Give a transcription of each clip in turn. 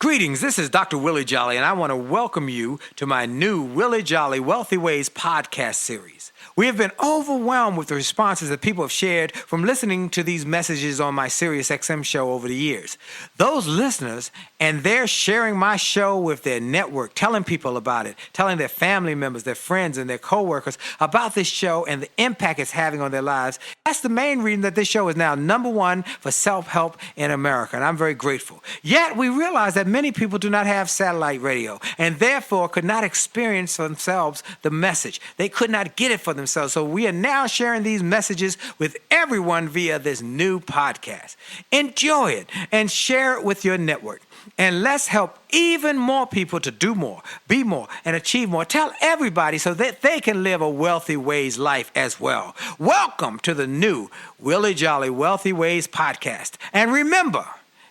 Greetings, this is Dr. Willie Jolley, and I want to welcome you to my new Willie Jolley Wealthy Ways podcast series. We have been overwhelmed with the responses that people have shared from listening to these messages on my SiriusXM show over the years. Those listeners, and they're sharing my show with their network, telling people about it, telling their family members, their friends, and their coworkers about this show and the impact it's having on their lives. That's the main reason that this show is now #1 for self-help in America, and I'm very grateful. Yet, we realize that many people do not have satellite radio, and therefore could not experience for themselves the message. They could not get it for themselves. So we are now sharing these messages with everyone via this new podcast. Enjoy it and share it with your network. And let's help even more people to do more, be more, and achieve more. Tell everybody so that they can live a Wealthy Ways life as well. Welcome to the new Willie Jolley Wealthy Ways podcast. And remember,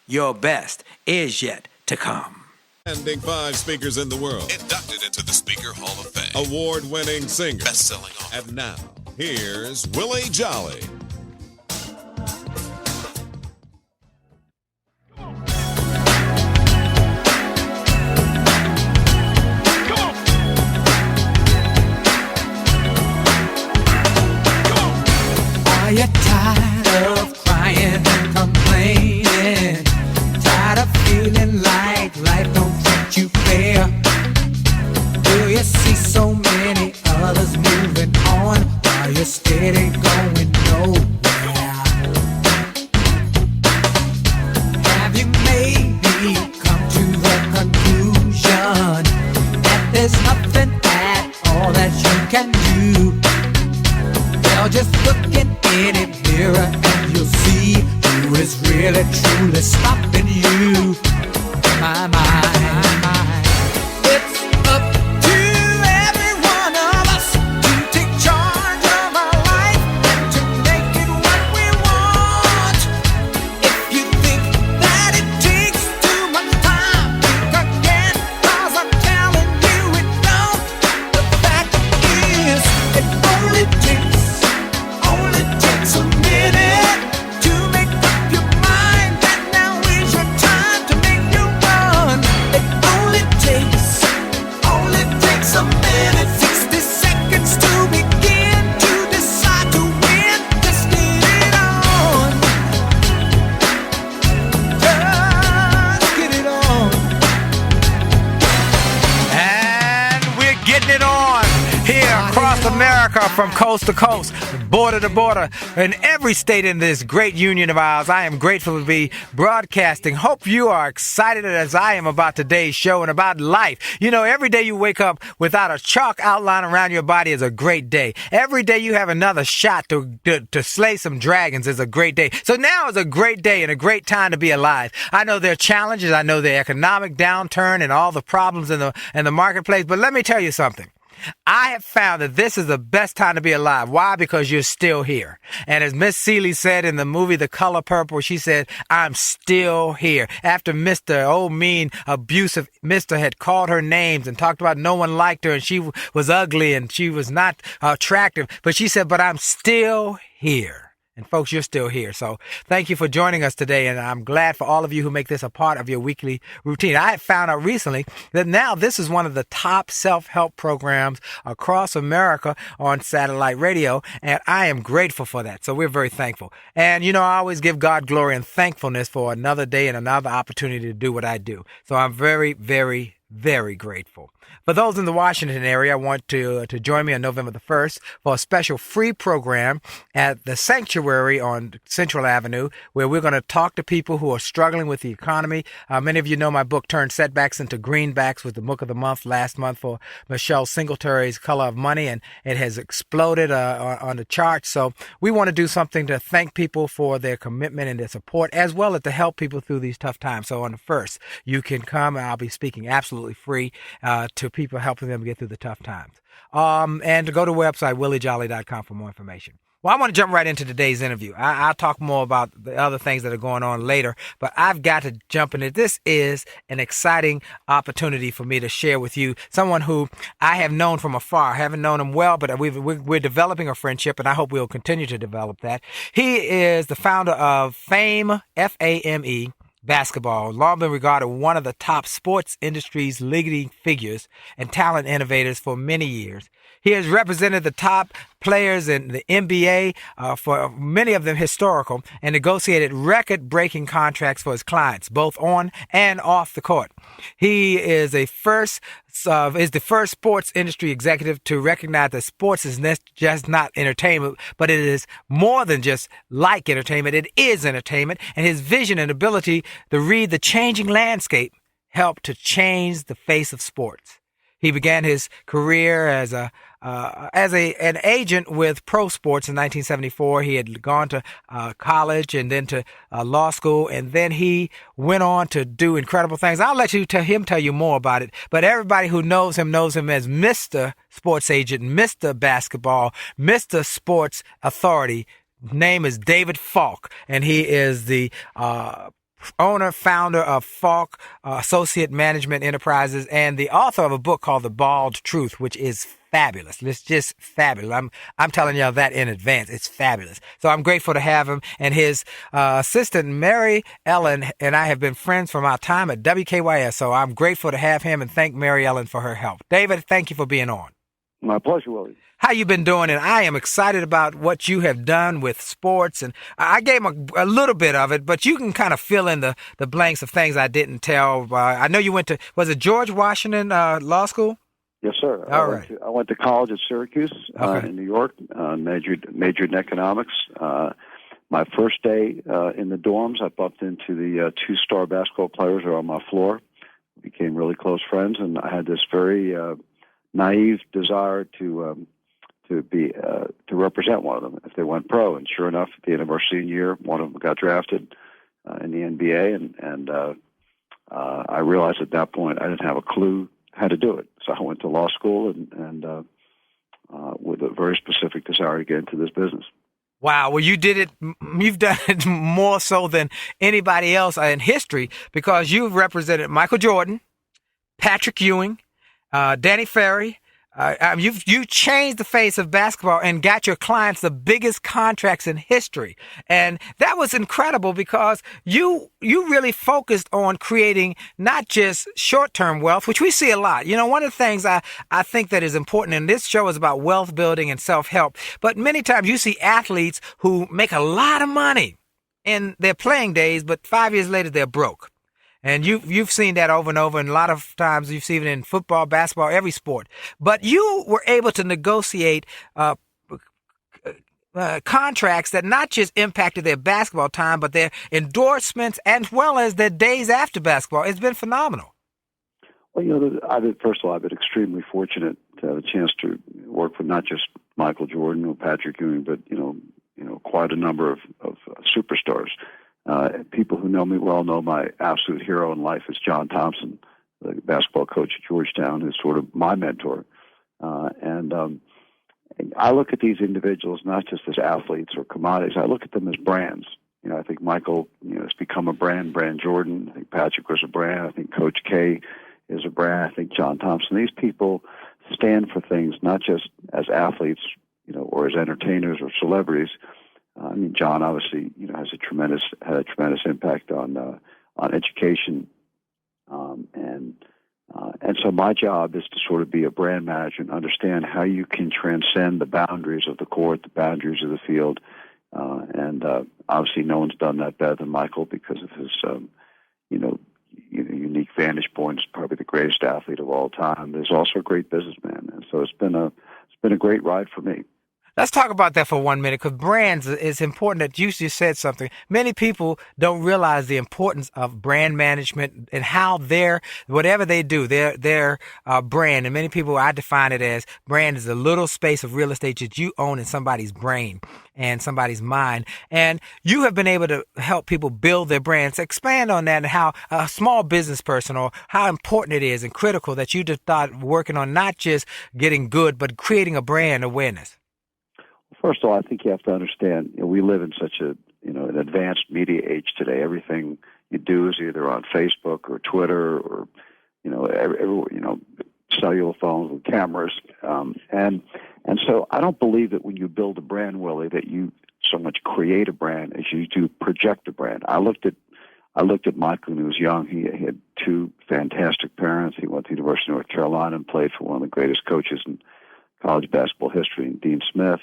your best is yet to come. Standing 5 speakers in the world. Inducted into the Speaker Hall of Fame. Award-winning singer. Best-selling author. And now, here's Willie Jolley. Are you tired of crying and complaining? Tired of feeling like life don't treat you fair? Do you see so many others moving on while you're steady going nowhere? Have you maybe come to the conclusion that there's nothing at all that you can do? Well, just look in any mirror and you'll see who is really truly stopping you. My. It's up to every one of us to take charge of our life and to make it what we want. If you think that it takes too much time, think again, 'cause I'm telling you it don't. The fact is, it only takes a minute to make up your mind that now is your time to make your run. It only takes a minute, 60 seconds to begin to decide to win. Just get it on. Just get it on. And we're getting it on here across America from coast to coast, border to border, in every state in this great union of ours. I am grateful to be broadcasting. Hope you are excited as I am about today's show and about life. You know, every day you wake up without a chalk outline around your body is a great day. Every day you have another shot to slay some dragons is a great day. So now is a great day and a great time to be alive. I know there are challenges. I know the economic downturn and all the problems in the marketplace. But let me tell you something. I have found that this is the best time to be alive. Why? Because you're still here. And as Miss Seeley said in the movie The Color Purple, she said, I'm still here. After Mr. old mean abusive Mr. had called her names and talked about no one liked her and she was ugly and she was not attractive. But she said, but I'm still here. And folks, you're still here. So thank you for joining us today. And I'm glad for all of you who make this a part of your weekly routine. I have found out recently that now this is one of the top self-help programs across America on satellite radio. And I am grateful for that. So we're very thankful. And, you know, I always give God glory and thankfulness for another day and another opportunity to do what I do. So I'm very, very, very grateful. For those in the Washington area, I want to join me on November the 1st for a special free program at the Sanctuary on Central Avenue, where we're going to talk to people who are struggling with the economy. Many of you know my book, Turned Setbacks into Greenbacks, was the book of the month last month for Michelle Singletary's Color of Money, and it has exploded on the charts. So we want to do something to thank people for their commitment and their support, as well as to help people through these tough times. So on the 1st, you can come, and I'll be speaking absolutely free to people, helping them get through the tough times. And to go to the website, williejolly.com for more information. Well, I want to jump right into today's interview. I'll talk more about the other things that are going on later, but I've got to jump into it. This is an exciting opportunity for me to share with you someone who I have known from afar. I haven't known him well, but we're developing a friendship, and I hope we'll continue to develop that. He is the founder of FAME, F-A-M-E, basketball, long been regarded one of the top sports industry's leading figures and talent innovators for many years. He has represented the top players in the NBA, for many of them historical, and negotiated record-breaking contracts for his clients, both on and off the court. He is the first sports industry executive to recognize that sports is just not entertainment, but it is more than just like entertainment. It is entertainment, and his vision and ability to read the changing landscape helped to change the face of sports. He began his career as an agent with Pro Sports in 1974. He had gone to college and then to law school, and then he went on to do incredible things. I'll let him tell you more about it, but everybody who knows him as Mr. Sports Agent, Mr. Basketball, Mr. Sports Authority. Name is David Falk, and he is the owner, founder of Falk Associate Management Enterprises, and the author of a book called The Bald Truth, which is fabulous. It's just fabulous. I'm telling y'all that in advance. It's fabulous. So I'm grateful to have him, and his assistant, Mary Ellen, and I have been friends from our time at WKYS. So I'm grateful to have him and thank Mary Ellen for her help. David, thank you for being on. My pleasure, Willie. How you been doing? And I am excited about what you have done with sports. And I gave a little bit of it, but you can kind of fill in the blanks of things I didn't tell. I know you went to, was it George Washington Law School? Yes, sir. I went to college at Syracuse in New York, majored in economics. My first day in the dorms, I bumped into the two-star basketball players who were on my floor. We became really close friends, and I had this very naive desire to represent one of them if they went pro. And sure enough, at the end of our senior year, one of them got drafted in the NBA, and I realized at that point I didn't have a clue how to do it. So I went to law school and with a very specific desire to get into this business. Wow. Well, you've done it more so than anybody else in history, because you've represented Michael Jordan, Patrick Ewing, Danny Ferry. You changed the face of basketball and got your clients the biggest contracts in history. And that was incredible because you really focused on creating not just short-term wealth, which we see a lot. You know, one of the things I think that is important, and this show is about wealth building and self-help, but many times you see athletes who make a lot of money in their playing days, but 5 years later they're broke. And you've seen that over and over, and a lot of times you've seen it in football, basketball, every sport. But you were able to negotiate contracts that not just impacted their basketball time, but their endorsements as well as their days after basketball. It's been phenomenal. Well, you know, first of all, I've been extremely fortunate to have a chance to work with not just Michael Jordan or Patrick Ewing, but you know, quite a number of superstars. People who know me well know my absolute hero in life is John Thompson, the basketball coach at Georgetown, who's sort of my mentor. And I look at these individuals not just as athletes or commodities. I look at them as brands. You know, I think Michael, has become a brand Jordan. I think Patrick was a brand. I think Coach K is a brand. I think John Thompson. These people stand for things not just as athletes, or as entertainers or celebrities. I mean, John obviously, had a tremendous impact on education, and so my job is to sort of be a brand manager and understand how you can transcend the boundaries of the court, the boundaries of the field, and obviously no one's done that better than Michael because of his, unique vantage point. He's probably the greatest athlete of all time. There's also a great businessman, and so it's been a great ride for me. Let's talk about that for 1 minute, because brands is important. That you just said something. Many people don't realize the importance of brand management and how whatever they do, their brand. And many people, I define it as brand is a little space of real estate that you own in somebody's brain and somebody's mind. And you have been able to help people build their brands. Expand on that and how a small business person, or how important it is and critical that you just start working on not just getting good, but creating a brand awareness. First of all, I think you have to understand, we live in such an advanced media age today. Everything you do is either on Facebook or Twitter or, cellular phones with cameras. And so I don't believe that when you build a brand, Willie, that you so much create a brand as you do project a brand. I looked at I looked at Michael when he was young. He had two fantastic parents. He went to the University of North Carolina and played for one of the greatest coaches in college basketball history, Dean Smith.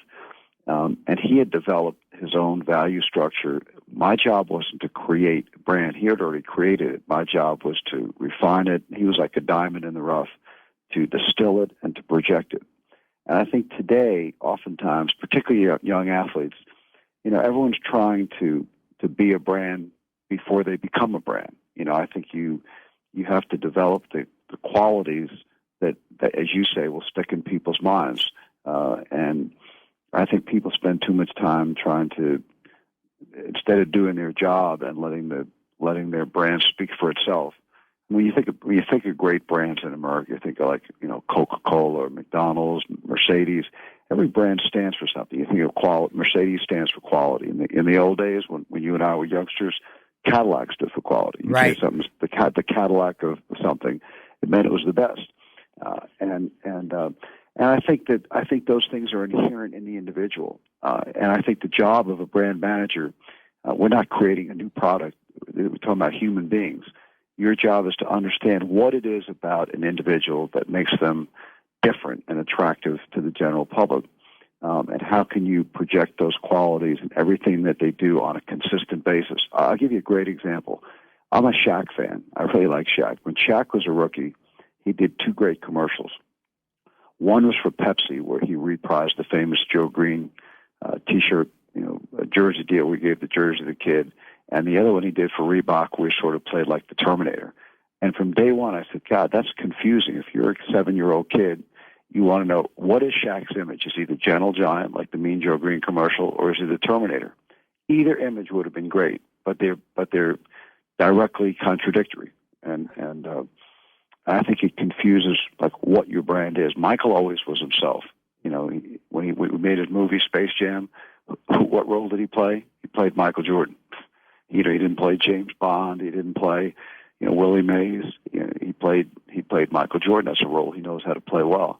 And he had developed his own value structure. My job wasn't to create a brand. He had already created it. My job was to refine it. He was like a diamond in the rough, to distill it and to project it. And I think today, oftentimes, particularly young athletes, everyone's trying to be a brand before they become a brand. I think you have to develop the qualities that, as you say, will stick in people's minds. And I think people spend too much time trying to, instead of doing their job and letting their brand speak for itself. When you think of great brands in America, you think of Coca-Cola or McDonald's, Mercedes. Every brand stands for something. You think of quality. Mercedes stands for quality. In the old days, when you and I were youngsters, Cadillac stood for quality. You right. say something, the Cadillac of something, it meant it was the best. And I think those things are inherent in the individual. And I think the job of a brand manager, we're not creating a new product. We're talking about human beings. Your job is to understand what it is about an individual that makes them different and attractive to the general public. And how can you project those qualities in everything that they do on a consistent basis? I'll give you a great example. I'm a Shaq fan. I really like Shaq. When Shaq was a rookie, he did two great commercials. One was for Pepsi, where he reprised the famous Joe Green T-shirt, a jersey deal. We gave the jersey to the kid. And the other one he did for Reebok, where he sort of played like the Terminator. And from day one, I said, God, that's confusing. If you're a 7-year-old kid, you want to know, what is Shaq's image? Is he the gentle giant, like the Mean Joe Green commercial, or is he the Terminator? Either image would have been great, but they're directly contradictory. And I think it confuses what your brand is. Michael always was himself. When he made his movie Space Jam, what role did he play? He played Michael Jordan. He didn't play James Bond. He didn't play, Willie Mays. He played Michael Jordan. That's a role he knows how to play well.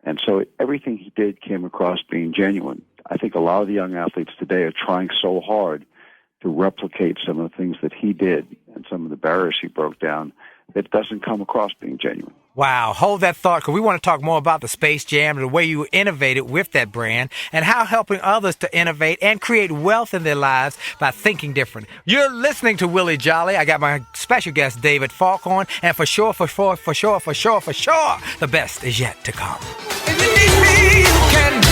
And so everything he did came across being genuine. I think a lot of the young athletes today are trying so hard to replicate some of the things that he did and some of the barriers he broke down that doesn't come across being genuine. Wow. Hold that thought, because we want to talk more about the Space Jam and the way you innovated with that brand and how helping others to innovate and create wealth in their lives by thinking different. You're listening to Willie Jolley. I got my special guest, David Falk, on, and for sure, the best is yet to come. If you need me, you can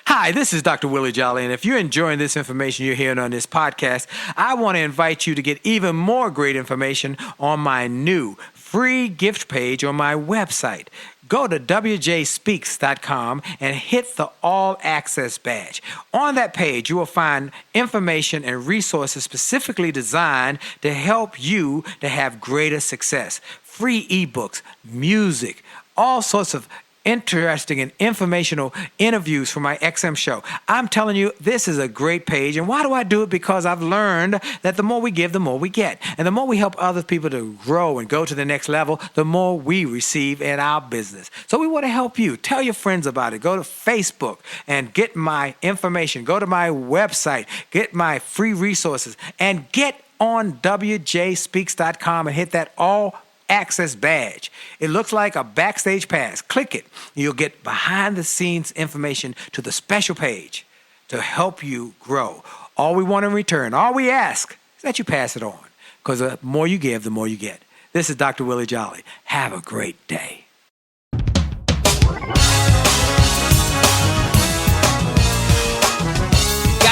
Hi, this is Dr. Willie Jolley, and if you're enjoying this information you're hearing on this podcast, I want to invite you to get even more great information on my new free gift page on my website. Go to wjspeaks.com and hit the All Access badge. On that page, you will find information and resources specifically designed to help you to have greater success. Free ebooks, music, all sorts of interesting and informational interviews for my XM show. I'm telling you, this is a great page. And why do I do it? Because I've learned that the more we give, the more we get. And the more we help other people to grow and go to the next level, the more we receive in our business. So we want to help you. Tell your friends about it. Go to Facebook and get my information. Go to my website, get my free resources, and get on wjspeaks.com and hit that All Access badge. It looks like a backstage pass. Click it. You'll get behind the scenes information to the special page to help you grow. All we want in return, all we ask is that you pass it on, because the more you give, the more you get. This is Dr. Willie Jolley. Have a great day.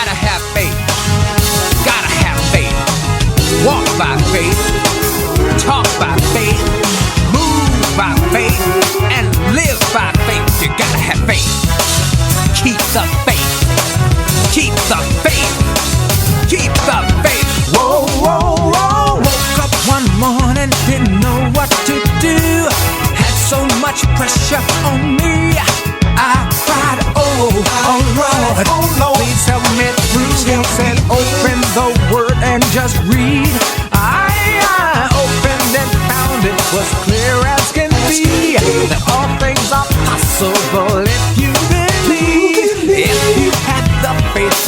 gotta have faith. Gotta have faith. Walk by faith. Talk by faith, move by faith, and live by faith. You gotta have faith. Keep the faith. Keep the faith. Keep the faith. Whoa, whoa, whoa. Woke up one morning, didn't know what to do. Had so much pressure on me. I cried, oh Lord, please help me through. He said, open the word and just read. I opened and found it was clear as can be that all things are possible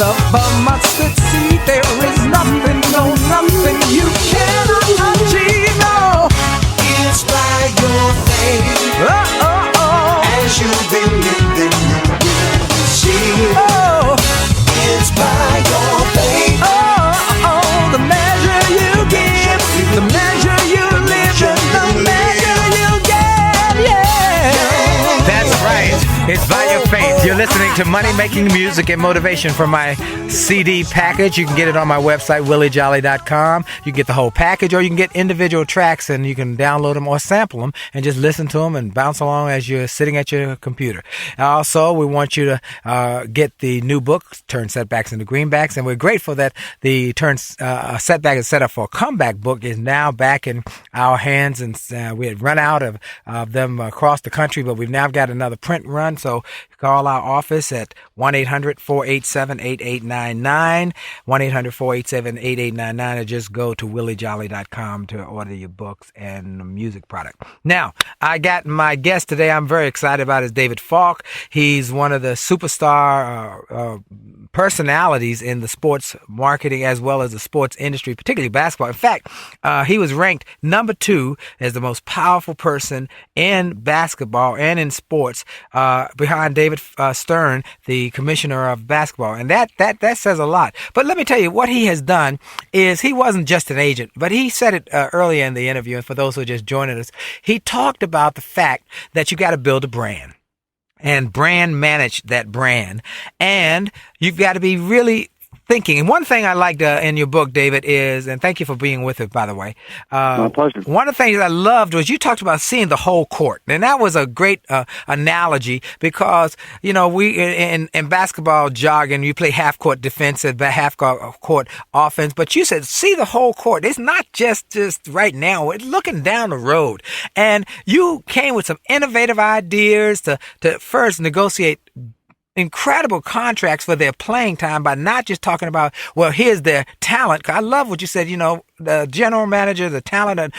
of a mustard seed. There is nothing, no nothing you cannot achieve. No. Inspire your faith. Oh, oh, oh. As you believe, then you will receive. Oh. Inspire your faith. Oh, oh, the measure you give, the measure you live, and the measure you get, yeah. That's right. It's by your faith. You're listening to Money Making Music and Motivation from my CD package. You can get it on my website, williejolly.com. You can get the whole package, or you can get individual tracks, and you can download them or sample them and just listen to them and bounce along as you're sitting at your computer. Also, we want you to get the new book, Turn Setbacks into Greenbacks, and we're grateful that the Turn Setback is set up for a comeback book is now back in our hands, and we had run out of them across the country, but we've now got another print run. So call our office at 1-800-487-8899, 1-800-487-8899, or just go to williejolly.com to order your books and music product. Now, I got my guest today I'm very excited about is David Falk. He's one of the superstar personalities in the sports marketing as well as the sports industry, particularly basketball. In fact, he was ranked number 2 as the most powerful person in basketball and in sports behind David Stern, the commissioner of basketball. And that says a lot. But let me tell you, what he has done is he wasn't just an agent, but he said it earlier in the interview. And for those who are just joining us, he talked about the fact that you got to build a brand and brand manage that brand. And you've got to be really thinking. And one thing I liked in your book, David, is, and thank you for being with us, by the way. My pleasure. One of the things I loved was you talked about seeing the whole court. And that was a great analogy because, you know, we in basketball jargon, you play half court defense and half court offense. But you said, see the whole court. It's not just right now. It's looking down the road. And you came with some innovative ideas to first negotiate incredible contracts for their playing time by not just talking about, well, here's their talent. I love what you said, you know, the general manager, the talented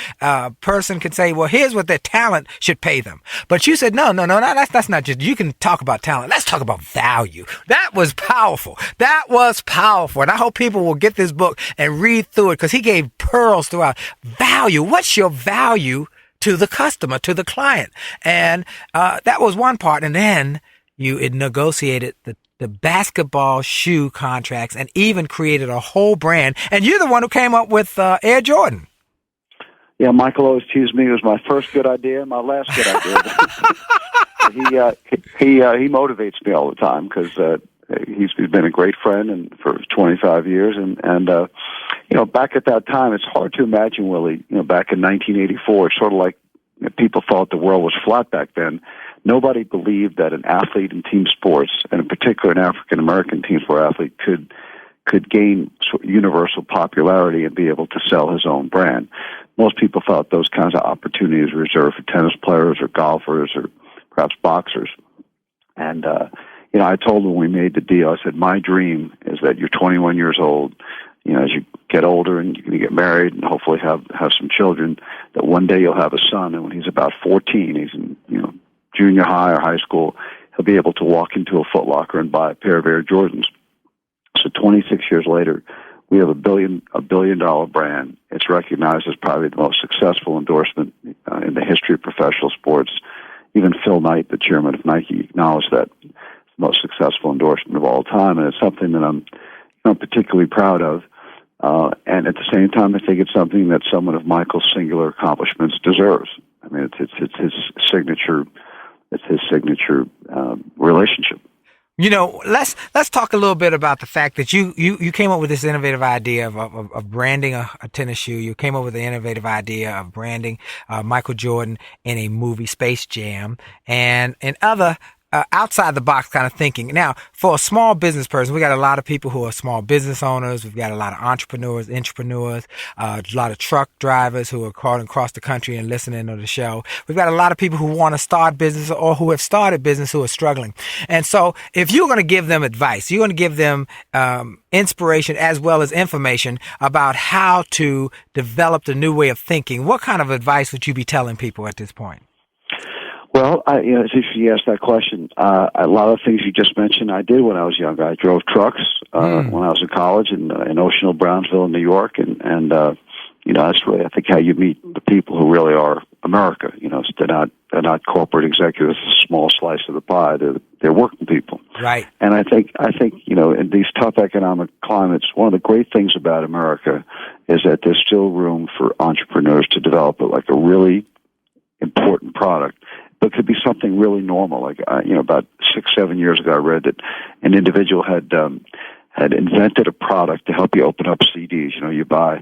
person can say, well, here's what their talent should pay them. But you said, no, that's not just, you can talk about talent. Let's talk about value. That was powerful. That was powerful. And I hope people will get this book and read through it because he gave pearls throughout. Value. What's your value to the customer, to the client? And that was one part. And then you had negotiated the basketball shoe contracts and even created a whole brand. And you're the one who came up with Air Jordan. Yeah, Michael always teased me. It was my first good idea and my last good idea. He motivates me all the time because he's been a great friend and for 25 years. And you know, back at that time, it's hard to imagine, Willie, you know, back in 1984, it's sort of like people thought the world was flat back then. Nobody believed that an athlete in team sports, and in particular an African-American team sport athlete, could gain universal popularity and be able to sell his own brand. Most people thought those kinds of opportunities were reserved for tennis players or golfers or perhaps boxers. And, you know, I told him when we made the deal, I said, my dream is that you're 21 years old, you know, as you get older and you're going to get married and hopefully have some children, that one day you'll have a son, and when he's about 14, he's in, you know, junior high or high school, he'll be able to walk into a Foot Locker and buy a pair of Air Jordans. So 26 years later, we have a $1 billion brand. It's recognized as probably the most successful endorsement in the history of professional sports. Even Phil Knight, the chairman of Nike, acknowledged that it's the most successful endorsement of all time, and it's something that I'm particularly proud of. And at the same time, I think it's something that someone of Michael's singular accomplishments deserves. I mean, it's his signature. It's his signature relationship. You know, let's talk a little bit about the fact that you came up with this innovative idea of branding a tennis shoe. You came up with the innovative idea of branding Michael Jordan in a movie, Space Jam, and other outside the box kind of thinking. Now, for a small business person, we got a lot of people who are small business owners. We've got a lot of entrepreneurs, a lot of truck drivers who are calling across the country and listening to the show. We've got a lot of people who want to start business or who have started business who are struggling. And so if you're going to give them advice, you're going to give them inspiration as well as information about how to develop the new way of thinking, what kind of advice would you be telling people at this point? Well, it's interesting you asked that question. A lot of things you just mentioned, I did when I was younger. I drove trucks when I was in college in Ocean Hill, Brownsville, New York, and that's really, I think, how you meet the people who really are America. They're not corporate executives, a small slice of the pie. They're working people. Right. And I think in these tough economic climates, one of the great things about America is that there's still room for entrepreneurs to develop a really important product. But could be something really normal. About 6-7 years ago, I read that an individual had invented a product to help you open up CDs. You buy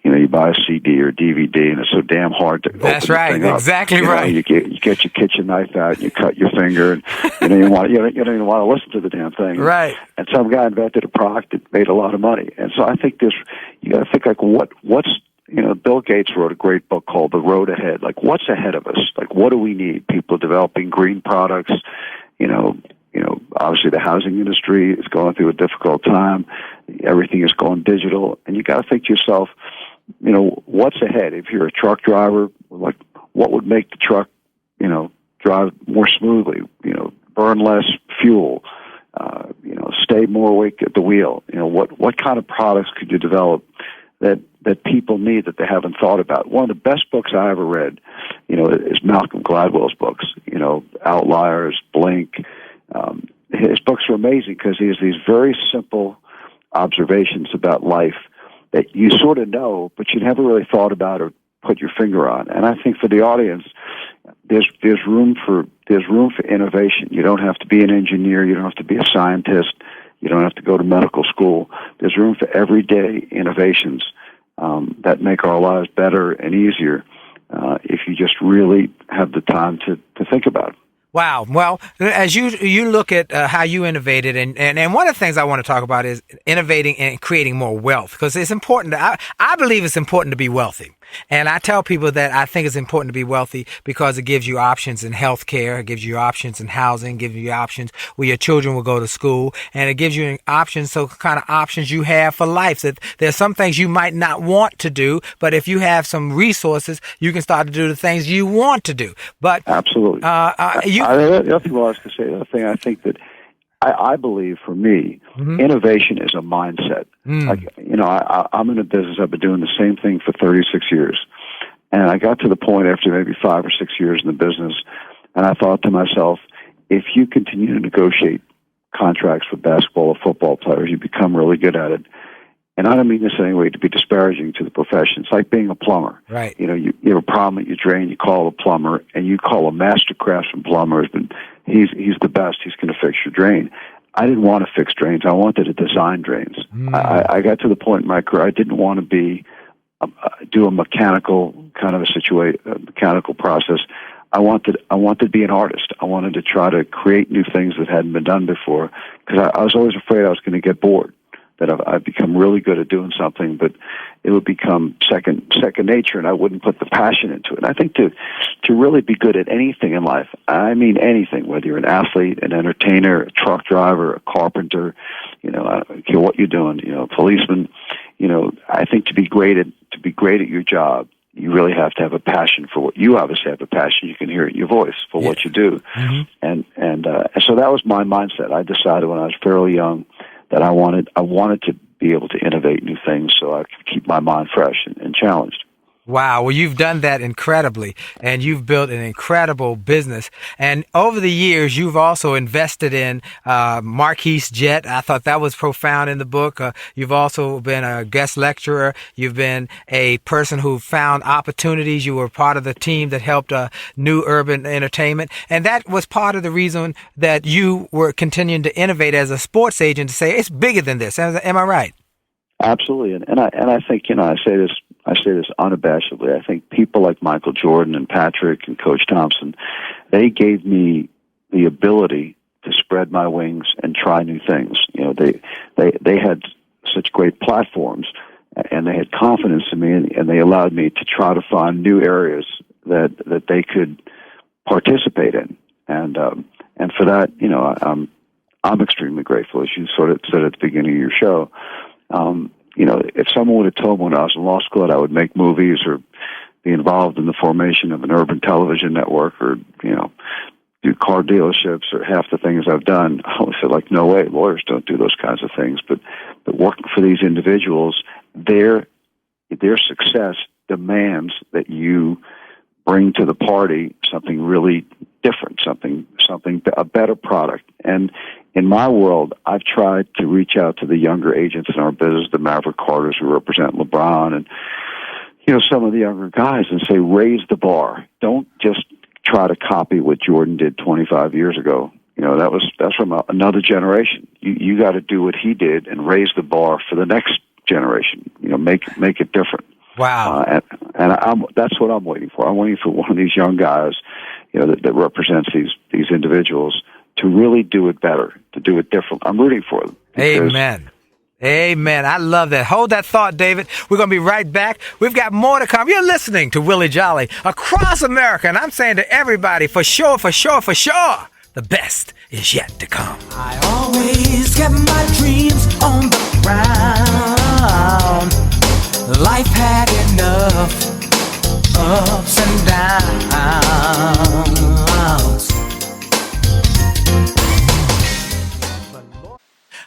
a CD or DVD, and it's so damn hard to. That's open right. the thing up. Exactly right. You get your kitchen knife out, and you cut your finger, and you don't even want to listen to the damn thing. Right. And some guy invented a product that made a lot of money. And so I think you got to think what's. Bill Gates wrote a great book called The Road Ahead. What's ahead of us? What do we need? People developing green products. Obviously the housing industry is going through a difficult time. Everything is going digital. And you got to think to yourself, what's ahead? If you're a truck driver, what would make the truck, drive more smoothly, burn less fuel, stay more awake at the wheel? What kind of products could you develop that people need that they haven't thought about? One of the best books I ever read, is Malcolm Gladwell's books, Outliers, Blink. His books are amazing because he has these very simple observations about life that you sort of know, but you never really thought about or put your finger on. And I think for the audience, there's room for innovation. You don't have to be an engineer. You don't have to be a scientist. You don't have to go to medical school. There's room for everyday innovations that make our lives better and easier if you just really have the time to think about it. Wow. Well, as you look at how you innovated, and one of the things I want to talk about is innovating and creating more wealth, because it's important. I believe it's important to be wealthy. And I tell people that I think it's important to be wealthy because it gives you options in healthcare, it gives you options in housing, gives you options where your children will go to school, and it gives you options, so kind of options you have for life. That there's some things you might not want to do, but if you have some resources, you can start to do the things you want to do. But absolutely, the other thing I was going to say, the other thing I think that I believe for me, innovation is a mindset. I'm in a business. I've been doing the same thing for 36 years. And I got to the point after maybe 5 or 6 years in the business, and I thought to myself, if you continue to negotiate contracts with basketball or football players, you become really good at it. And I don't mean this in any way to be disparaging to the profession. It's like being a plumber. Right. You have a problem at your drain, you call a plumber, and you call a master craftsman plumber. He's the best. He's going to fix your drain. I didn't want to fix drains. I wanted to design drains. I got to the point in my career I didn't want to do a mechanical kind of a mechanical process. I wanted to be an artist. I wanted to try to create new things that hadn't been done before, because I was always afraid I was going to get bored, that I'd become really good at doing something, but it would become second nature, and I wouldn't put the passion into it. And I think to really be good at anything in life, I mean anything, whether you're an athlete, an entertainer, a truck driver, a carpenter, I don't care what you're doing, a policeman, I think to be great at your job, you really have to have a passion for what you obviously have a passion. You can hear it in your voice for what you do. And so that was my mindset. I decided when I was fairly young that I wanted to be able to innovate new things so I could keep my mind fresh and challenged. Wow. Well, you've done that incredibly, and you've built an incredible business. And over the years, you've also invested in Marquise Jet. I thought that was profound in the book. You've also been a guest lecturer. You've been a person who found opportunities. You were part of the team that helped New Urban Entertainment. And that was part of the reason that you were continuing to innovate as a sports agent, to say it's bigger than this. Am I right? Absolutely. And I think, I say this unabashedly. I think people like Michael Jordan and Patrick and Coach Thompson, they gave me the ability to spread my wings and try new things. They had such great platforms, and they had confidence in me, and they allowed me to try to find new areas that they could participate in. And for that, I'm extremely grateful, as you sort of said at the beginning of your show. If someone would have told me when I was in law school that I would make movies or be involved in the formation of an urban television network or, do car dealerships or half the things I've done. I always feel like, no way, lawyers don't do those kinds of things. But working for these individuals, their success demands that you bring to the party something really different, a better product. And in my world, I've tried to reach out to the younger agents in our business, the Maverick Carters who represent LeBron and, some of the younger guys, and say, raise the bar. Don't just try to copy what Jordan did 25 years ago. That's from another generation. You got to do what he did and raise the bar for the next generation. Make it different. Wow. And that's what I'm waiting for. I'm waiting for one of these young guys, that represents these individuals to really do it better, to do it different. I'm rooting for them. Amen. Amen. I love that. Hold that thought, David. We're going to be right back. We've got more to come. You're listening to Willie Jolley across America. And I'm saying to everybody, for sure, the best is yet to come. I always kept my dreams on the ground. Life had enough ups and downs.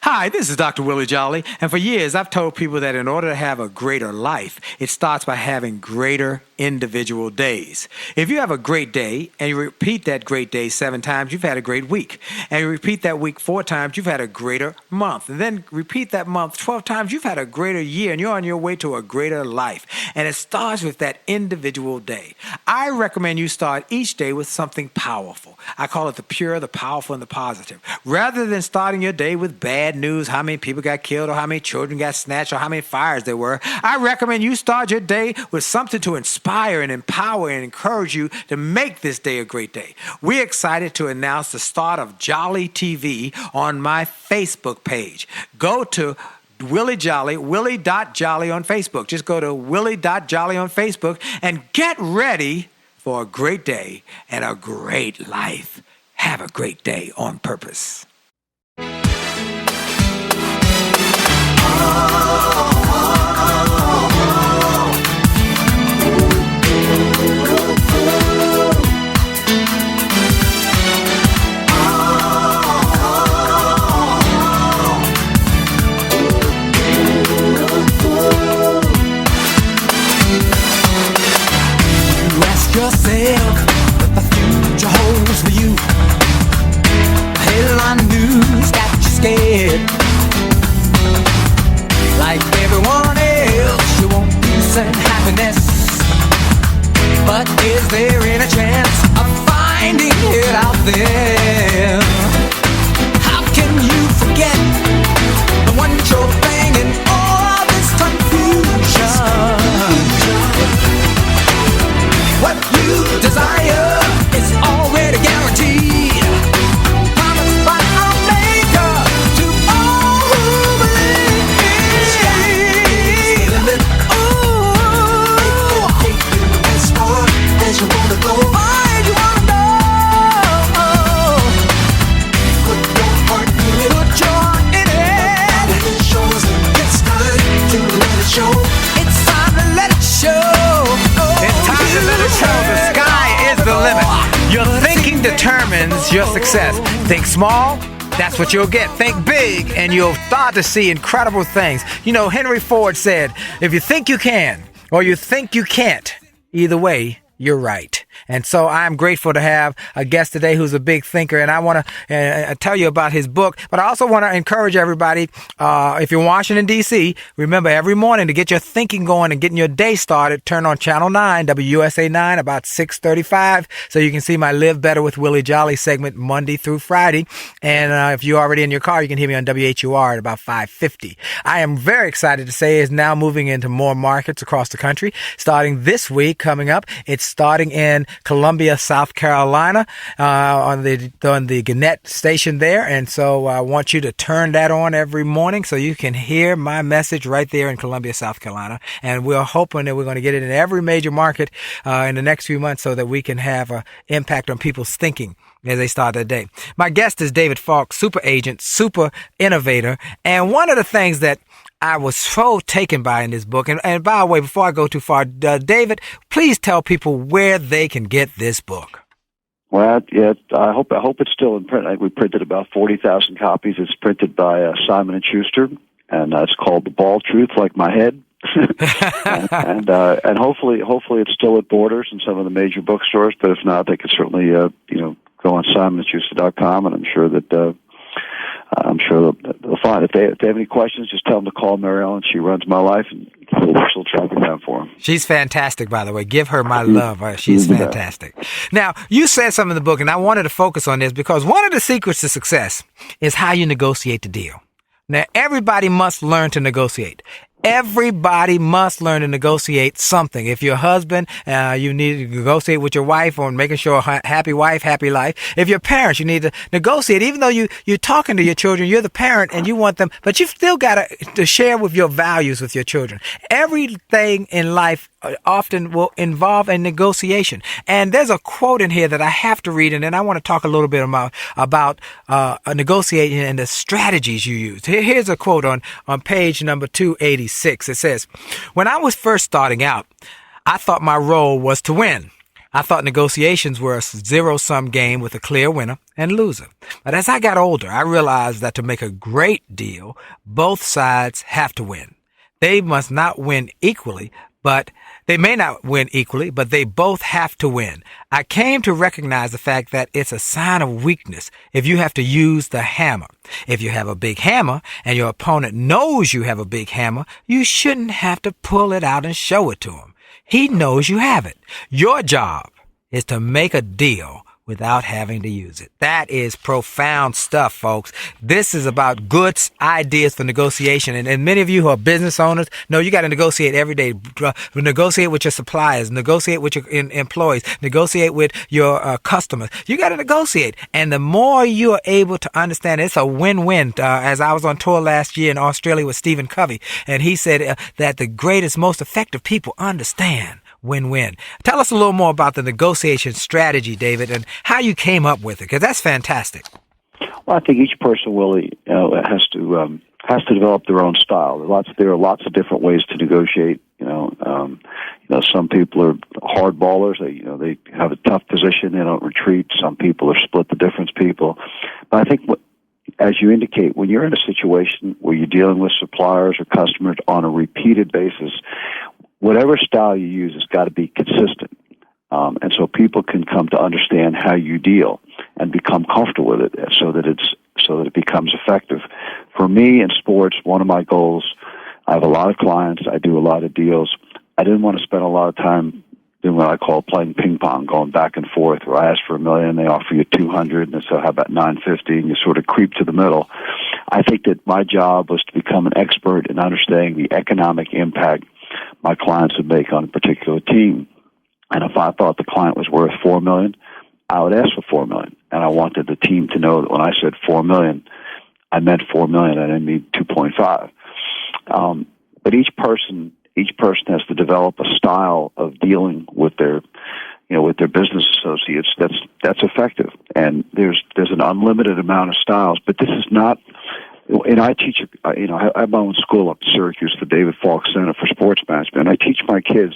Hi, this is Dr. Willie Jolley, and for years I've told people that in order to have a greater life, it starts by having greater individual days. If you have a great day and you repeat that great day 7 times, you've had a great week. And you repeat that week 4 times, you've had a greater month. And then repeat that month 12 times, you've had a greater year, and you're on your way to a greater life. And it starts with that individual day. I recommend you start each day with something powerful. I call it the pure, the powerful, and the positive. Rather than starting your day with bad news, how many people got killed or how many children got snatched or how many fires there were, I recommend you start your day with something to inspire and empower and encourage you to make this day a great day. We're excited to announce the start of Jolley TV on my Facebook page. Go to Willie Jolley, Willie.Jolley on Facebook. Just go to Willie.Jolley on Facebook and get ready for a great day and a great life. Have a great day on purpose. Yourself what the future holds for you. Headline news got you scared. Like everyone else, you want peace and happiness. But is there any chance of finding it out there? How can you forget the one true thing in all this confusion? What you desire is already guaranteed. Promised by our Maker to all who believe. Sky is the limit. Ooh, take you as far as you wanna go. Far as you wanna go. Put your heart in it. Put your heart in it. It shows it's time to let it show. It's time to let it show. It's time to let it show. The sky is the limit. Your thinking determines your success. Think small, that's what you'll get. Think big, and you'll start to see incredible things. Henry Ford said, if you think you can, or you think you can't, either way, you're right. And so I'm grateful to have a guest today who's a big thinker, and I want to tell you about his book, but I also want to encourage everybody, if you're in Washington, D.C., remember every morning to get your thinking going and getting your day started, turn on Channel 9, WUSA 9, about 6:35, so you can see my Live Better with Willie Jolley segment Monday through Friday. And if you're already in your car, you can hear me on WHUR at about 5:50. I am very excited to say it's now moving into more markets across the country, starting this week coming up. It's starting in Columbia, South Carolina, on the Gannett station there. And so I want you to turn that on every morning so you can hear my message right there in Columbia, South Carolina. And we're hoping that we're going to get it in every major market in the next few months so that we can have an impact on people's thinking as they start their day. My guest is David Falk, super agent, super innovator. And one of the things that I was so taken by in this book. And by the way, before I go too far, David, please tell people where they can get this book. Well, yeah, I hope it's still in print. We printed about 40,000 copies. It's printed by Simon & Schuster, and it's called The Bald Truth, like my head. and hopefully it's still at Borders and some of the major bookstores. But if not, they could certainly go on SimonandSchuster.com, and I'm sure that they'll find it. If they have any questions, just tell them to call Mary Ellen. She runs my life, and she'll track it down for them. She's fantastic, by the way. Give her my love. She's fantastic. Now, you said something in the book, and I wanted to focus on this because one of the secrets to success is how you negotiate the deal. Now, everybody must learn to negotiate. Everybody must learn to negotiate something. If you're a husband, you need to negotiate with your wife on making sure happy wife, happy life. If you're parents, you need to negotiate. Even though you're talking to your children, you're the parent and you want them, but you've still got to share with your values with your children. Everything in life often will involve a negotiation. And there's a quote in here that I have to read, and then I want to talk a little bit about negotiating and the strategies you use. Here's a quote on page number 286. It says, "When I was first starting out, I thought my role was to win. I thought negotiations were a zero-sum game with a clear winner and loser. But as I got older, I realized that to make a great deal, both sides have to win. They must not win equally, but they may not win equally, but they both have to win. I came to recognize the fact that it's a sign of weakness if you have to use the hammer. If you have a big hammer and your opponent knows you have a big hammer, you shouldn't have to pull it out and show it to him. He knows you have it. Your job is to make a deal without having to use it." That is profound stuff, folks. This is about good ideas for negotiation. And many of you who are business owners know you got to negotiate every day. Negotiate with your suppliers, negotiate with your employees, negotiate with your customers. You got to negotiate. And the more you are able to understand, it's a win-win. As I was on tour last year in Australia with Stephen Covey, and he said that the greatest, most effective people understand win-win. Tell us a little more about the negotiation strategy, David, and how you came up with it, because that's fantastic. Well, I think each person, Willie, has to develop their own style. There are lots of different ways to negotiate. Some people are hard ballers. They have a tough position. They don't retreat. Some people are split the difference people. But I think as you indicate, when you're in a situation where you're dealing with suppliers or customers on a repeated basis, whatever style you use has got to be consistent. And so people can come to understand how you deal and become comfortable with it so that it becomes effective. For me in sports, one of my goals, I have a lot of clients, I do a lot of deals. I didn't want to spend a lot of time doing what I call playing ping pong, going back and forth, where I ask for $1 million, they offer you 200, and so how about 950, and you sort of creep to the middle. I think that my job was to become an expert in understanding the economic impact my clients would make on a particular team. And if I thought the client was worth $4 million, I would ask for $4 million. And I wanted the team to know that when I said $4 million, I meant $4 million. I didn't mean 2.5. But each person has to develop a style of dealing with their business associates that's effective. And there's an unlimited amount of styles. But this is not. And I teach, I have my own school up at Syracuse, the David Falk Center for Sports Management. And I teach my kids,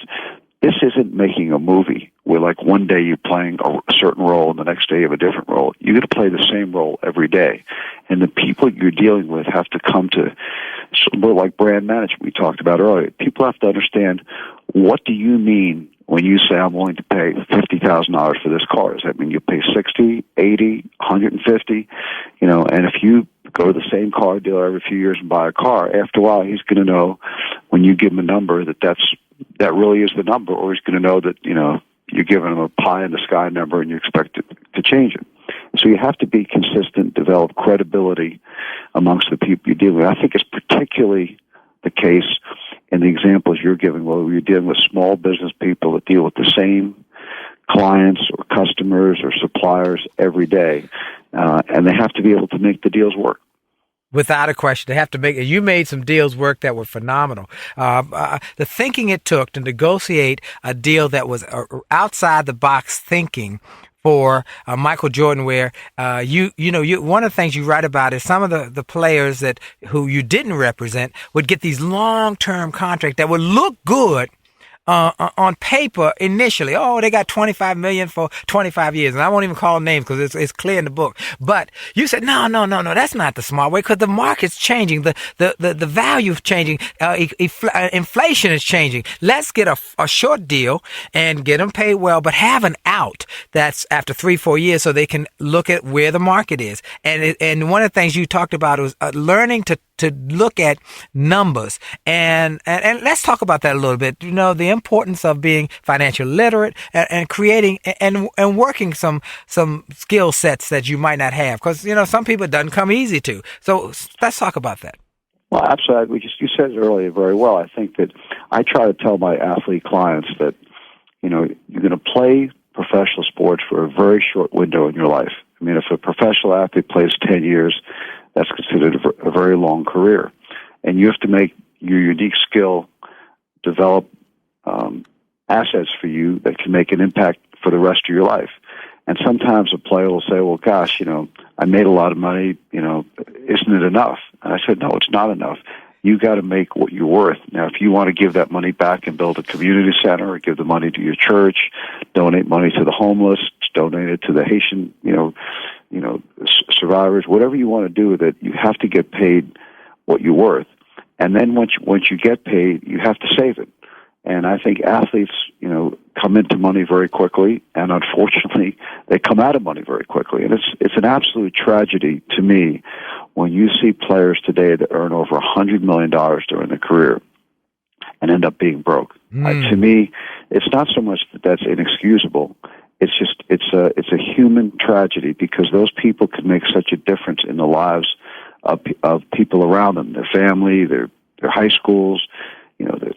this isn't making a movie where like one day you're playing a certain role and the next day you have a different role. You're going to play the same role every day. And the people you're dealing with have to come to, like brand management we talked about earlier. People have to understand, what do you mean when you say I'm willing to pay $50,000 for this car? Does that mean you pay $60, $80, $150? And if you go to the same car dealer every few years and buy a car, after a while he's going to know when you give him a number that really is the number, or he's going to know that you're giving him a pie in the sky number and you expect it to change it. So you have to be consistent, develop credibility amongst the people you deal with. I think it's particularly the case in the examples you're giving, where you're dealing with small business people that deal with the same clients or customers or suppliers every day, and they have to be able to make the deals work. Without a question, they have to make. You made some deals work that were phenomenal. The thinking it took to negotiate a deal that was outside the box thinking for Michael Jordan, where you one of the things you write about is some of the players who you didn't represent would get these long-term contracts that would look good on paper initially. Oh, they got $25 million for 25 years, and I won't even call names because it's clear in the book. But you said no, that's not the smart way, because the market's changing, the value is changing, inflation is changing. Let's get a short deal and get them paid well, but have an out that's after 3-4 years, so they can look at where the market is. And one of the things you talked about was learning to look at numbers, and let's talk about that a little bit. The importance of being financial literate and creating and working some skill sets that you might not have, because some people it doesn't come easy to. So let's talk about that. Well, absolutely. You said it earlier very well. I think that I try to tell my athlete clients that you're going to play professional sports for a very short window in your life. I mean, if a professional athlete plays 10 years, that's considered a very long career. And you have to make your unique skill develop assets for you that can make an impact for the rest of your life. And sometimes a player will say, well, gosh, I made a lot of money, isn't it enough? And I said, no, it's not enough. You got to make what you're worth. Now, if you want to give that money back and build a community center, or give the money to your church, donate money to the homeless, donate it to the Haitian, survivors, whatever you want to do with it, you have to get paid what you're worth. And then once you get paid, you have to save it. And I think athletes, come into money very quickly, and unfortunately, they come out of money very quickly. And it's an absolute tragedy to me when you see players today that earn over $100 million during their career and end up being broke. To me, it's not so much that that's inexcusable. It's just it's a human tragedy, because those people can make such a difference in the lives of people around them, their family, their high schools,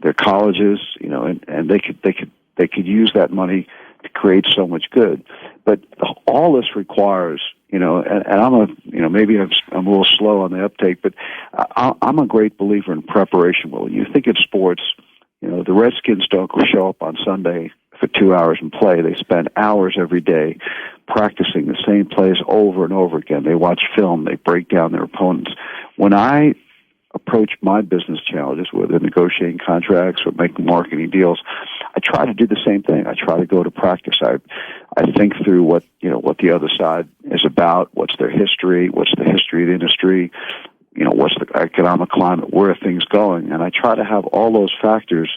their colleges, and they could use that money to create so much good. But all this requires, and I'm maybe I'm a little slow on the uptake, but I'm a great believer in preparation. Well, you think of sports, the Redskins don't show up on Sunday for 2 hours and play. They spend hours every day practicing the same plays over and over again. They watch film. They break down their opponents. When I approach my business challenges, whether negotiating contracts or making marketing deals, I try to do the same thing. I try to go to practice. I think through what the other side is about, what's their history, what's the history of the industry, what's the economic climate, where are things going, and I try to have all those factors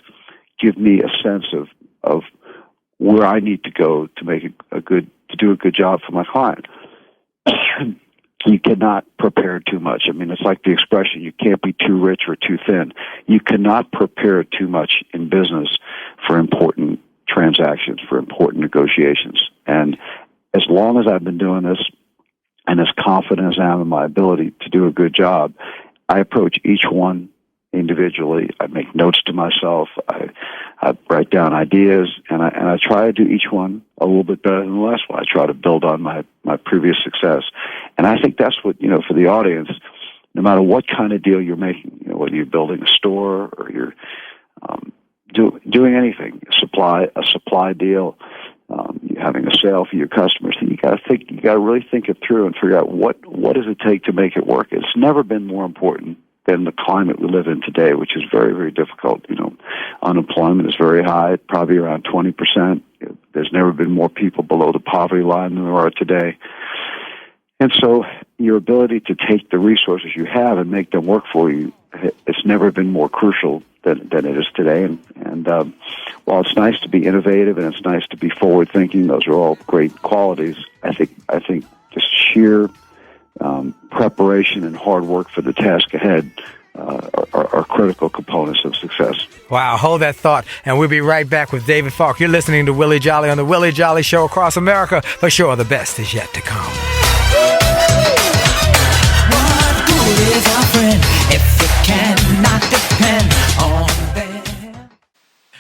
give me a sense of where I need to go to make to do a good job for my client. You cannot prepare too much. I mean, it's like the expression, you can't be too rich or too thin. You cannot prepare too much in business for important transactions, for important negotiations. And as long as I've been doing this, and as confident as I am in my ability to do a good job, I approach each one individually. I make notes to myself. I write down ideas, and I try to do each one a little bit better than the last one. I try to build on my previous success. And I think that's what, for the audience, no matter what kind of deal you're making, whether you're building a store or you're doing anything, a supply deal, you're having a sale for your customers, you got to really think it through and figure out what does it take to make it work. It's never been more important than the climate we live in today, which is very, very difficult. Unemployment is very high, probably around 20%. There's never been more people below the poverty line than there are today. And so your ability to take the resources you have and make them work for you, it's never been more crucial than it is today. And while it's nice to be innovative and it's nice to be forward-thinking, those are all great qualities. I think just sheer preparation and hard work for the task ahead are critical components of success. Wow, hold that thought, and we'll be right back with David Falk. You're listening to Willie Jolley on the Willie Jolley Show across America. For sure, the best is yet to come. What good is a friend if it cannot depend on them?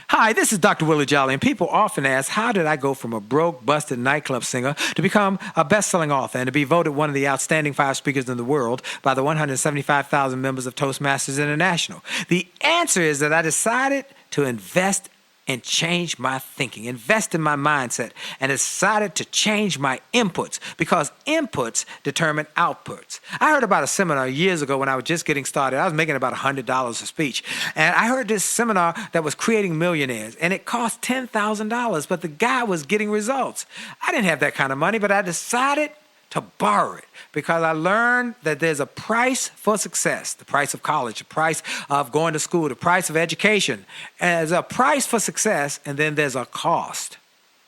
Hi, this is Dr. Willie Jolley, and people often ask, how did I go from a broke, busted nightclub singer to become a best-selling author and to be voted one of the outstanding 5 speakers in the world by the 175,000 members of Toastmasters International? The answer is that I decided to invest and change my thinking, invest in my mindset, and decided to change my inputs because inputs determine outputs. I heard about a seminar years ago when I was just getting started. I was making about $100 a speech. And I heard this seminar that was creating millionaires, and it cost $10,000, but the guy was getting results. I didn't have that kind of money, but I decided to borrow it because I learned that there's a price for success, the price of college, the price of going to school, the price of education. And there's a price for success, and then there's a cost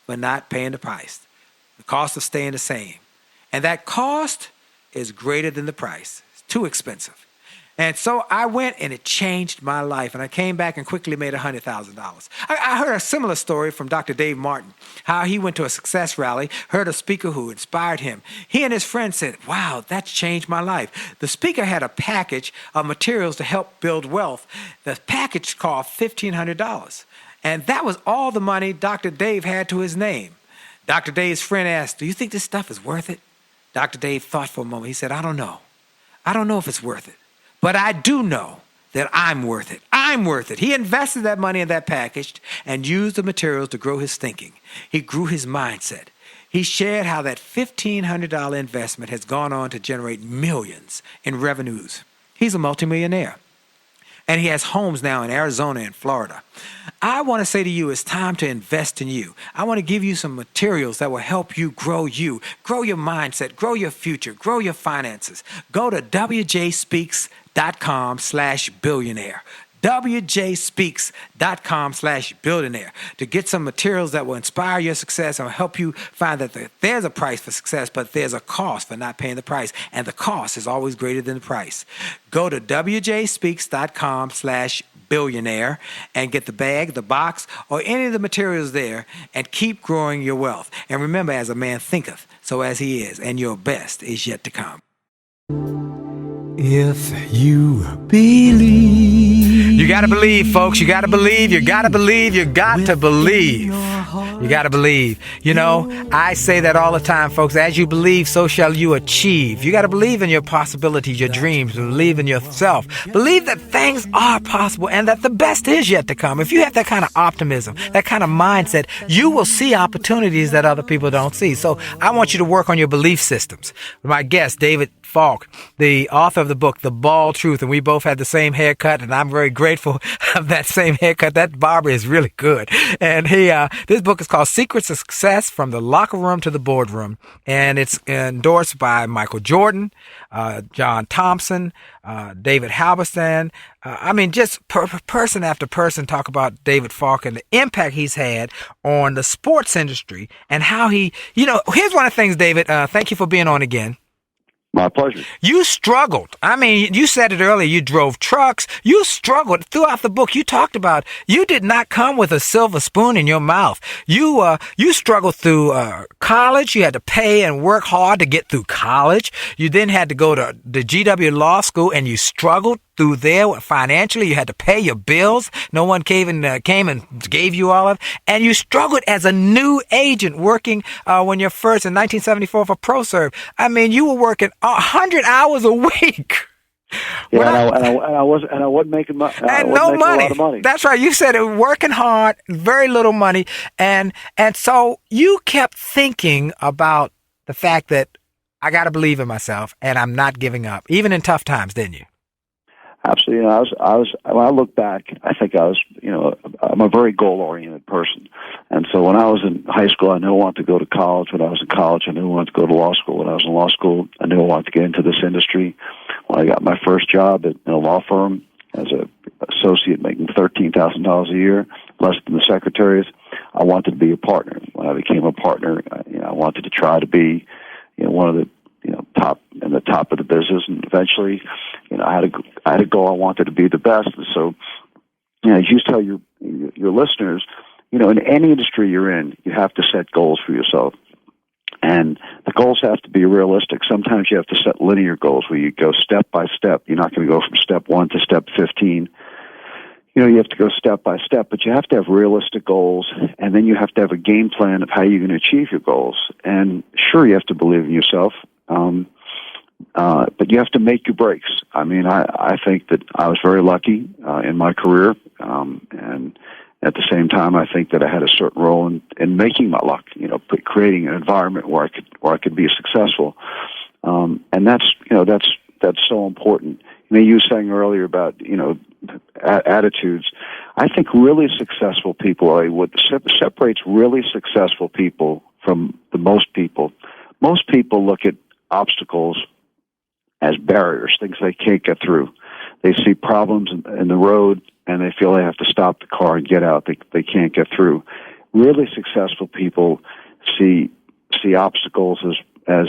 for not paying the price, the cost of staying the same. And that cost is greater than the price. It's too expensive. And so I went, and it changed my life. And I came back and quickly made $100,000. I heard a similar story from Dr. Dave Martin, how he went to a success rally, heard a speaker who inspired him. He and his friend said, wow, that's changed my life. The speaker had a package of materials to help build wealth. The package cost $1,500. And that was all the money Dr. Dave had to his name. Dr. Dave's friend asked, do you think this stuff is worth it? Dr. Dave thought for a moment. He said, I don't know. I don't know if it's worth it. But I do know that I'm worth it. I'm worth it. He invested that money in that package and used the materials to grow his thinking. He grew his mindset. He shared how that $1,500 investment has gone on to generate millions in revenues. He's a multimillionaire. And he has homes now in Arizona and Florida. I want to say to you, it's time to invest in you. I want to give you some materials that will help you, grow your mindset, grow your future, grow your finances. Go to wjspeaks.com/billionaire. wjspeaks.com/billionaire to get some materials that will inspire your success and help you find that there's a price for success, but there's a cost for not paying the price. And the cost is always greater than the price. Go to wjspeaks.com/billionaire and get the bag, the box, or any of the materials there and keep growing your wealth. And remember, as a man thinketh, so as he is, and your best is yet to come. If you believe. You got to believe, folks. You got to believe. You got to believe. You got to believe. You got to believe. You know, I say that all the time, folks. As you believe, so shall you achieve. You got to believe in your possibilities, your dreams, believe in yourself. Believe that things are possible and that the best is yet to come. If you have that kind of optimism, that kind of mindset, you will see opportunities that other people don't see. So I want you to work on your belief systems. My guest, David Falk, the author of the book, The Bald Truth, and we both had the same haircut, and I'm very grateful of that same haircut. That barber is really good. And this book is called Secrets of Success from the Locker Room to the Boardroom, and it's endorsed by Michael Jordan, John Thompson, David Halberstam. Just person after person talk about David Falk and the impact he's had on the sports industry and how he, here's one of the things, David, thank you for being on again. My pleasure. You struggled. You said it earlier. You drove trucks. You struggled throughout the book. You talked about you did not come with a silver spoon in your mouth. You struggled through college. You had to pay and work hard to get through college. You then had to go to the GW Law School, and you struggled through there financially. You had to pay your bills. No one came and gave you all of it. And you struggled as a new agent working when you're first in 1974 for ProServe. You were working 100 hours a week. Yeah, I wasn't making money. And no money. A lot of money. That's right. You said it, working hard, very little money, and so you kept thinking about the fact that I got to believe in myself, and I'm not giving up, even in tough times, didn't you? Absolutely. I was. When I look back, I think I was. I'm a very goal-oriented person, and so when I was in high school, I knew I wanted to go to college. When I was in college, I knew I wanted to go to law school. When I was in law school, I knew I wanted to get into this industry. When I got my first job in a law firm as an associate, making $13,000 a year, less than the secretaries, I wanted to be a partner. When I became a partner, I wanted to try to be, one of the top of the business, and eventually, I had a goal. I wanted to be the best, and so, as you tell your listeners, in any industry you're in, you have to set goals for yourself, and the goals have to be realistic. Sometimes you have to set linear goals where you go step by step. You're not going to go from step 1 to step 15. You have to go step by step, but you have to have realistic goals, and then you have to have a game plan of how you're going to achieve your goals. And sure, you have to believe in yourself. But you have to make your breaks. I think that I was very lucky in my career, and At the same time, I think that I had a certain role in making my luck, creating an environment where I could be successful. And that's so important. You were saying earlier about, attitudes. I think really successful people, what separates really successful people from most people look at obstacles as barriers, things they can't get through. They see problems in the road, and they feel they have to stop the car and get out. They can't get through. Really successful people see obstacles as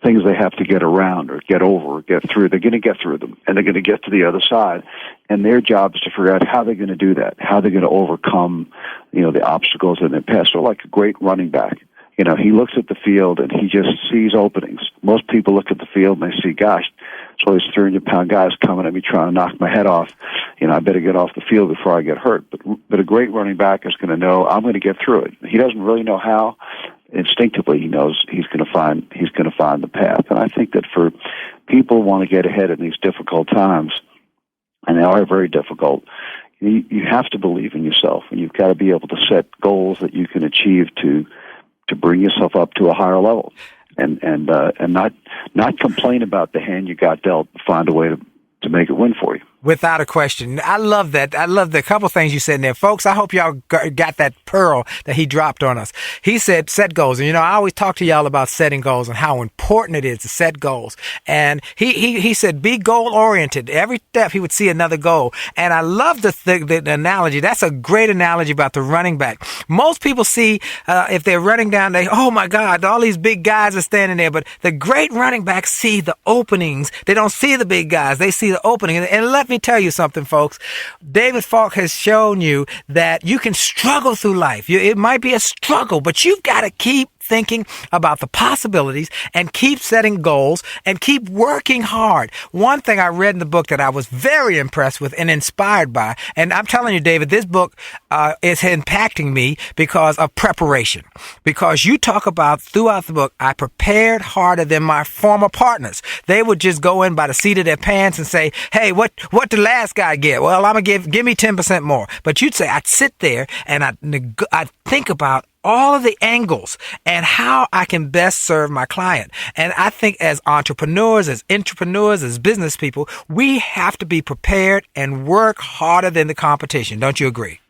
things they have to get around or get over or get through. They're going to get through them, and they're going to get to the other side. And their job is to figure out how they're going to do that, how they're going to overcome, the obstacles in their past. So like a great running back. He looks at the field and he just sees openings. Most people look at the field and they see, gosh, so these 300-pound guys coming at me trying to knock my head off. I better get off the field before I get hurt. But a great running back is going to know I'm going to get through it. He doesn't really know how. Instinctively, he knows he's going to find the path. And I think that for people who want to get ahead in these difficult times, and they are very difficult, you have to believe in yourself, and you've got to be able to set goals that you can achieve to bring yourself up to a higher level, and not complain about the hand you got dealt, but find a way to make it win for you. Without a question. I love that. I love the couple things you said in there. Folks, I hope y'all got that pearl that he dropped on us. He said, set goals. And, I always talk to y'all about setting goals and how important it is to set goals. And he said, be goal-oriented. Every step, he would see another goal. And I love the analogy. That's a great analogy about the running back. Most people see, if they're running down, oh my God, all these big guys are standing there. But the great running backs see the openings. They don't see the big guys. They see the opening. And let me tell you something, folks. David Falk has shown you that you can struggle through life. It might be a struggle, but you've got to keep thinking about the possibilities and keep setting goals and keep working hard. One thing I read in the book that I was very impressed with and inspired by, and I'm telling you, David, this book is impacting me because of preparation. Because you talk about throughout the book, I prepared harder than my former partners. They would just go in by the seat of their pants and say, hey, what the last guy get? Well, I'm going to give me 10% more. But you'd say, I'd sit there and I'd think about all of the angles and how I can best serve my client. And I think as entrepreneurs, as entrepreneurs, as business people, we have to be prepared and work harder than the competition. Don't you agree?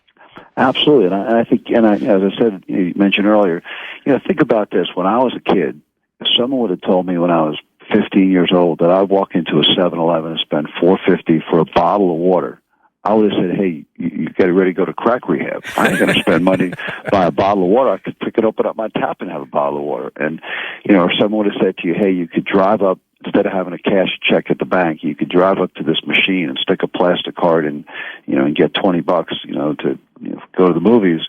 Absolutely. And I think, as I said, you mentioned earlier, think about this. When I was a kid, if someone would have told me when I was 15 years old that I'd walk into a 7-Eleven and spend $4.50 for a bottle of water, I would have said, hey, you get ready to go to crack rehab. I ain't going to spend money buy a bottle of water. I could pick it open up my tap and have a bottle of water. And, or someone would have said to you, hey, you could drive up, instead of having a cash check at the bank, you could drive up to this machine and stick a plastic card in, and get $20, to go to the movies.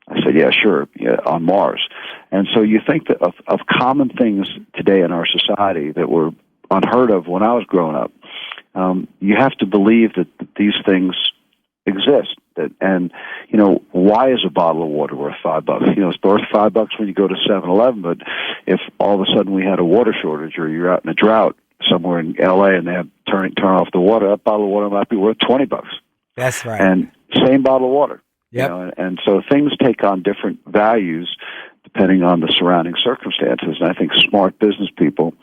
I said, yeah, sure, on Mars. And so you think that of common things today in our society that were unheard of when I was growing up. You have to believe that these things exist. Why is a bottle of water worth $5? It's worth $5 when you go to 7-Eleven, but if all of a sudden we had a water shortage or you're out in a drought somewhere in L.A. and they have turn off the water, that bottle of water might be worth $20. That's right. And same bottle of water. Yep. And so things take on different values depending on the surrounding circumstances. And I think smart business people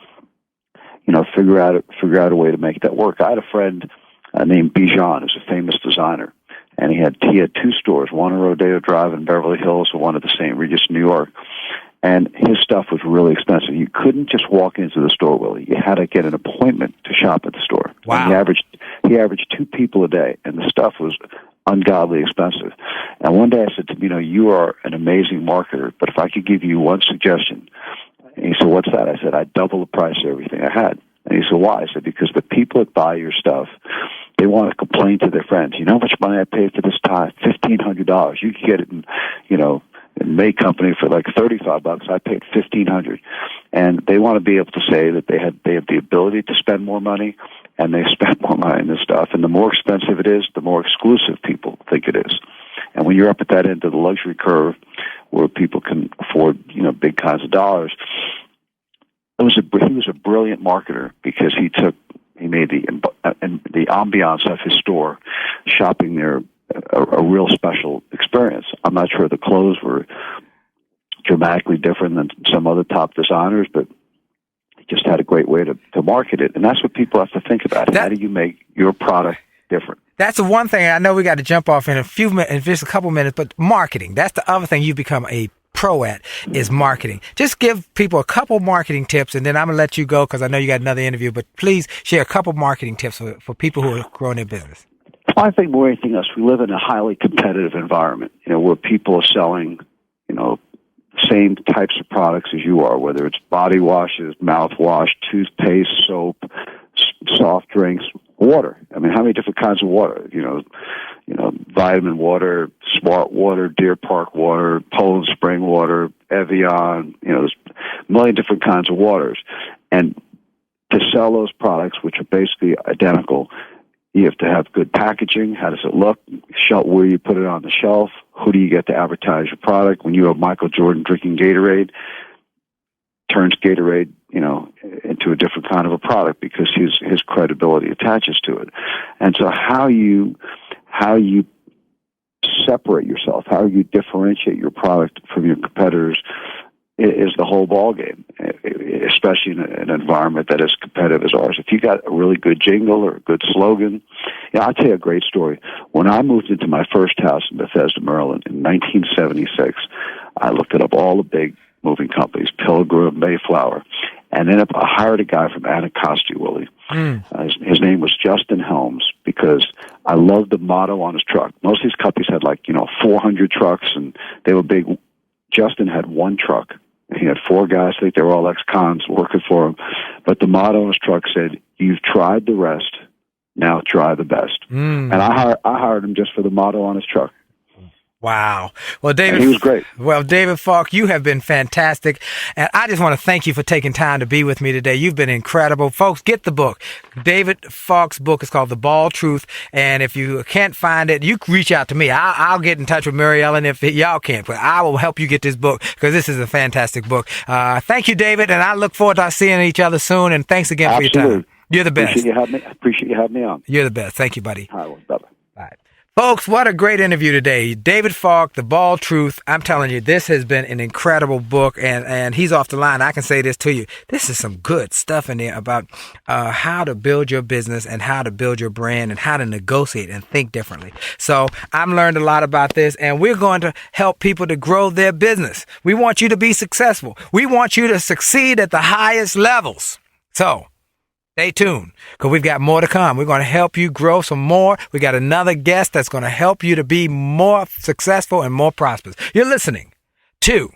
figure out a way to make that work. I had a friend named Bijan, who's a famous designer, and he had 2 stores, one on Rodeo Drive in Beverly Hills and one at the St. Regis, New York. And his stuff was really expensive. You couldn't just walk into the store, Willie. You had to get an appointment to shop at the store. Wow. And he averaged 2 people a day, and the stuff was ungodly expensive. And one day I said to him, you are an amazing marketer, but if I could give you one suggestion. And he said, what's that? I said, I'd double the price of everything I had. And he said, why? I said, because the people that buy your stuff, they want to complain to their friends. You know how much money I paid for this tie? $1,500. You could get it in, in May Company for like $35. I paid $1,500. And they want to be able to say that they have the ability to spend more money, and they spend more money on this stuff. And the more expensive it is, the more exclusive people think it is. And when you're up at that end of the luxury curve where people can afford, big kinds of dollars, he was a brilliant marketer because he made the ambiance of his store, shopping there a real special experience. I'm not sure the clothes were dramatically different than some other top designers, but he just had a great way to market it. And that's what people have to think about. How do you make your product different? That's the one thing. I know we got to jump off in in just a couple minutes, but marketing, that's the other thing you've become a pro at, is marketing. Just give people a couple marketing tips, and then I'm going to let you go because I know you got another interview, but please share a couple marketing tips for people who are growing their business. I think more than anything else, we live in a highly competitive environment, where people are selling, same types of products as you are, whether it's body washes, mouthwash, toothpaste, soap, soft drinks, water. I mean, how many different kinds of water? Vitamin water, Smart water, Deer Park water, Poland Spring water, Evian. There's a million different kinds of waters. And to sell those products, which are basically identical, you have to have good packaging. How does it look? Where you put it on the shelf? Who do you get to advertise your product? When you have Michael Jordan drinking Gatorade, turns Gatorade, into a different kind of a product because his credibility attaches to it. And so how you separate yourself, how you differentiate your product from your competitors is the whole ballgame, especially in an environment that is competitive as ours. If you got a really good jingle or a good slogan, I'll tell you a great story. When I moved into my first house in Bethesda, Maryland in 1976, I looked up all the big moving companies, Pilgrim, Mayflower, and then I hired a guy from Anacostia, Willie. His name was Justin Helms, because I loved the motto on his truck. Most of these companies had 400 trucks, and they were big. Justin had one truck. He had 4 guys. I think they were all ex-cons working for him. But the motto on his truck said, "You've tried the rest, now try the best." And I hired him just for the motto on his truck. Wow. Well, David, he was great. Well, David Falk, you have been fantastic. And I just want to thank you for taking time to be with me today. You've been incredible. Folks, get the book. David Falk's book is called The Bald Truth. And if you can't find it, you can reach out to me. I'll get in touch with Mary Ellen if y'all can't, but I will help you get this book because this is a fantastic book. Thank you, David. And I look forward to seeing each other soon. And thanks again for your time. You're the best. Appreciate you having me on. You're the best. Thank you, buddy. All right, bye-bye. Bye. Folks, what a great interview today. David Falk, The Bald Truth. I'm telling you, this has been an incredible book, and he's off the line. I can say this to you. This is some good stuff in there about how to build your business and how to build your brand and how to negotiate and think differently. So I've learned a lot about this, and we're going to help people to grow their business. We want you to be successful. We want you to succeed at the highest levels. So stay tuned, because we've got more to come. We're going to help you grow some more. We got another guest that's going to help you to be more successful and more prosperous. You're listening to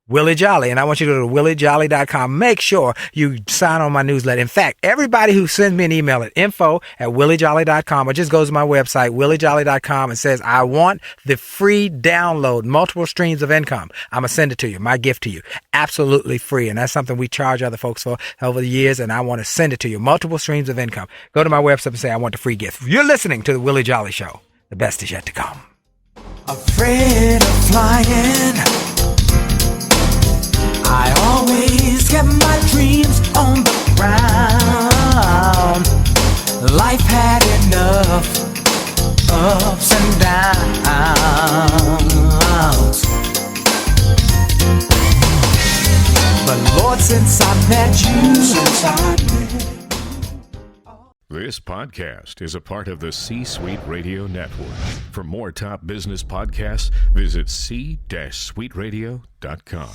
Willie Jolley, and I want you to go to williejolly.com. Make sure you sign on my newsletter. In fact, everybody who sends me an email at info@williejolly.com or just goes to my website, williejolly.com, and says, I want the free download, multiple streams of income, I'm going to send it to you, my gift to you, absolutely free. And that's something we charge other folks for over the years, and I want to send it to you, multiple streams of income. Go to my website and say, I want the free gift. You're listening to the Willie Jolley Show. The best is yet to come. Afraid of flying, I always kept my dreams on the ground. Life had enough ups and downs, but Lord, since I met you, This podcast is a part of the C-Suite Radio Network. For more top business podcasts, visit c-suiteradio.com.